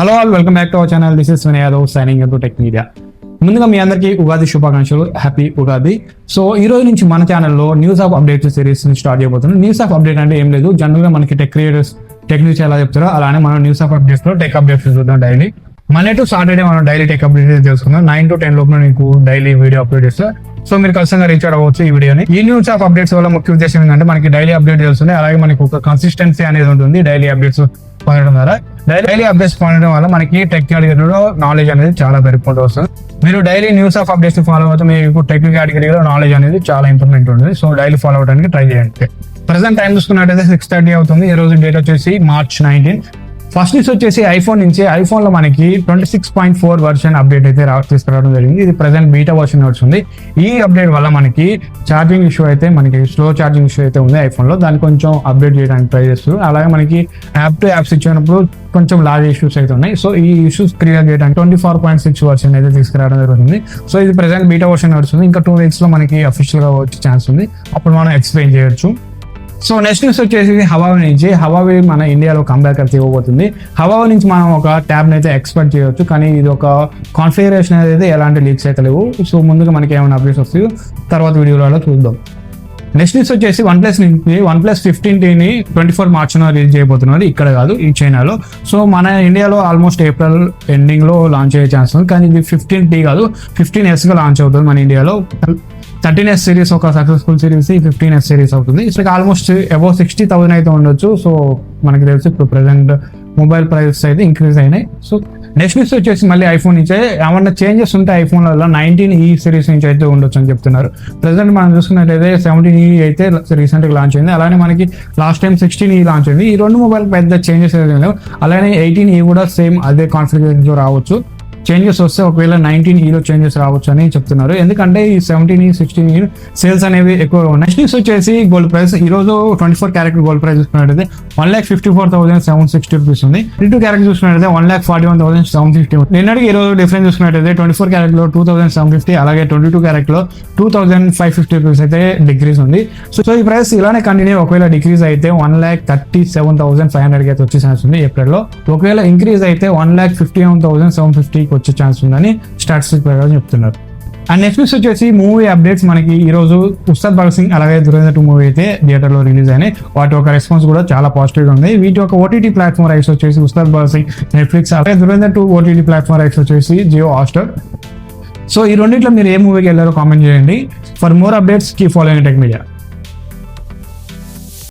Hello all, welcome back to our channel. This is Vinay Yadav signing in to tech media. ముందుగా మీ అందరికీ ఉగాది శుభాకాంక్షలు, happy Ugadi. So ఈ రోజు నుంచి మన ఛానల్లో news of updates series start చేయబోతున్నాం. న్యూస్ ఆఫ్ అప్డేట్ అంటే ఏం లేదు, జనరల్ గా మనకి టెక్ క్రియేటర్స్ టెక్ న్యూస్ ఎలా చెప్తారో అలానే మనం న్యూస్ ఆఫ్ అప్డేట్స్ లో టెక్ అప్డేట్స్ చూద్దాం. డైలీ మండే టు సాటర్డే మనం డైలీ టెక్ అప్డేట్స్ తెలుసుకుందాం. 9 to 10 లోపల మీకు డైలీ వీడియో అప్లోడ్ చేస్తా. సో మీరు ఖచ్చితంగా రీచ్ అవ్వచ్చు ఈ వీడియోని. ఈ న్యూస్ ఆఫ్ అప్డేట్స్ వల్ల ముఖ్య ఉద్దేశం ఏంటంటే మనకి డైలీ అప్డేట్ తెలుస్తుంది, అలాగే మనకి ఒక కన్సిస్టెన్సీ అనేది ఉంటుంది డైలీ అప్డేట్స్ పొందడం ద్వారా. డైలీ అప్డేట్స్ పొందడం వల్ల మనకి టెక్ కేటగిరీలో నాలెడ్జ్ అనేది చాలా పెరుగుకుంటూ వస్తుంది. మీరు daily news of updates follow అవుతే మీకు టెక్ కేటగిరీలో నాలెడ్జ్ అనేది చాలా ఇంప్రూవ్మెంట్ ఉంటుంది. సో డైలీ ఫాలో అవడానికి ట్రై చేయండి. ప్రెసెంట్ టైం చూసుకున్నట్టయితే 6:30 అవుతుంది. ఈ రోజు డేట్ వచ్చేసి March 19. ఫస్ట్ న్యూస్ వచ్చేసి ఐఫోన్ నుంచి. ఐఫోన్ లో మనకి 26.4 వర్షన్ అప్డేట్ అయితే తీసుకురావడం జరిగింది. ఇది ప్రెసెంట్ బీటా వర్షన్ నడుస్తుంది. ఈ అప్డేట్ వల్ల మనకి ఛార్జింగ్ ఇష్యూ అయితే, మనకి స్లో ఛార్జింగ్ ఇష్యూ అయితే ఉంది ఐఫోన్ లో. దాన్ని కొంచెం అప్డేట్ చేయడానికి ట్రై చేస్తారు. అలాగే మనకి యాప్ టు యాప్స్ ఇచ్చినప్పుడు కొంచెం లార్జ్ ఇష్యూస్ అయితే ఉన్నాయి. సో ఈ ఇష్యూస్ క్లియర్ చేయడానికి 24.6 వర్షన్ అయితే తీసుకురావడం జరుగుతుంది. సో ఇది ప్రెసెంట్ బీటా వర్షన్ నడుస్తుంది. ఇంకా 2 weeks లో మనకి అఫీషియల్ గా వచ్చే ఛాన్స్ ఉంది. అప్పుడు మనం ఎక్స్ప్లెయిన్ చేయొచ్చు. సో నెక్స్ట్ న్యూస్ వచ్చేసి హవావీ నుంచి. హవావీ మన ఇండియాలో కంబ్యాక్ అయితే ఇవ్వబోతుంది. హవావీ నుంచి మనం ఒక ట్యాబ్ని అయితే ఎక్స్పెక్ట్ చేయొచ్చు, కానీ ఇది ఒక కాన్ఫిగరేషన్ అయితే ఎలాంటి లీక్స్ అయితే లేవు. సో ముందుగా మనకి ఏమైనా అప్డేట్స్ వస్తాయో తర్వాత వీడియోలో చూద్దాం. నెక్స్ట్ న్యూస్ వచ్చేసి OnePlus నుంచి. OnePlus 15Tని 24 March రిలీజ్ చేయబోతున్నారు. ఇక్కడ కాదు, ఈ చైనాలో. సో మన ఇండియాలో ఆల్మోస్ట్ ఏప్రిల్ ఎండింగ్ లో లాంచ్ అయ్యే ఛాన్స్ ఉంది, కానీ ఇది 15T కాదు 15S గా లాంచ్ అవుతుంది మన ఇండియాలో. 13S సిరీస్ ఒక సక్సెస్ఫుల్ సిరీస్, 15S సిరీస్ అవుతుంది. సో ఆల్మోస్ట్ అబౌవ్ 60,000 అయితే ఉండొచ్చు. సో మనకి తెలిసి ఇప్పుడు ప్రెసెంట్ మొబైల్ ప్రైసెస్ అయితే ఇంక్రీజ్ అయినాయి. సో నెక్స్ట్ న్యూస్ వచ్చేసి మళ్ళీ ఐఫోన్ నుంచి ఏమన్నా చేంజెస్ ఉంటే ఐఫోన్లలో 19E సిరీస్ నుంచి అయితే ఉండొచ్చు అని చెప్తున్నారు. ప్రెసెంట్ మనం చూసుకున్నట్లయితే 17E అయితే రీసెంట్ గా లాంచ్ అయింది. అలానే మనకి లాస్ట్ టైం 16E లాంచ్ అయింది. ఈ రెండు మొబైల్ పెద్ద చేంజెస్ అయితే లేవు. అలానే 18E కూడా సేమ్ అదే కాన్ఫిగరేషన్ రావచ్చు. చేంజెస్ వస్తే ఒకవేళ 19Eలో చేంజెస్ రావచ్చు అని చెప్తున్నారు, ఎందుకంటే ఈ 17E 16E సేల్స్ అనేవి ఎక్కువగా ఉన్నాయి. నెక్స్ట్ న్యూస్ వచ్చేసి గోల్డ్ ప్రైస్. ఈ రోజు 24 క్యారెట్ గోల్డ్ ప్రైస్ చూసుకున్నట్టయితే 1,54,760 రూపీస్ ఉంది. 22 క్యారెట్ చూసుకున్నట్టయితే 1,41,750. నిన్నటికి ఈ రోజు డిఫరెన్స్ చూసుకున్నట్టయితే 24 క్యారెట్ లో 2,750, అలాగే 22 క్యారెట్ లో 2,550 రూపీస్ అయితే డిక్రీజ్ ఉంది. సో ఈ ప్రైస్ ఇలానే కంటిన్యూ. ఒకవేళ డిక్రీజ్ అయితే 1,37,500 అయితే వచ్చే ఛాన్స్ ఉంది ఏప్రిల్లో. ఒకవేళ ఇంక్రీజ్ అయితే 1,51,750 వచ్చే ఛాన్స్ ఉందని స్టాటిస్టిక్స్ ప్రకారం చెప్తున్నారు. అండ్ నెక్స్ట్ న్యూస్ వచ్చేసి మూవీ అప్డేట్స్. మనకి ఈ రోజు ఉస్తాద్ భగత్ సింగ్ అలాగే ధురేందర్ 2 మూవీ అయితే థియేటర్ లో రిలీజ్ అయినాయి. వాటి ఒక రెస్పాన్స్ కూడా చాలా పాజిటివ్ గా ఉంది. వీటి ఒక ఓటీటీ ప్లాట్ఫామ్ రైట్స్ వచ్చేసి ఉస్తాద్ భగత్ సింగ్ నెట్ఫ్లిక్స్, అలాగే ధురేందర్ 2 ఓటీటీ ప్లాట్ఫామ్ రైట్స్ వచ్చేసి జియో హాట్స్టార్. సో ఈ రెండిట్లో మీరు ఏ మూవీకి వెళ్ళారో కామెంట్ చేయండి. For more updates keep following tech media.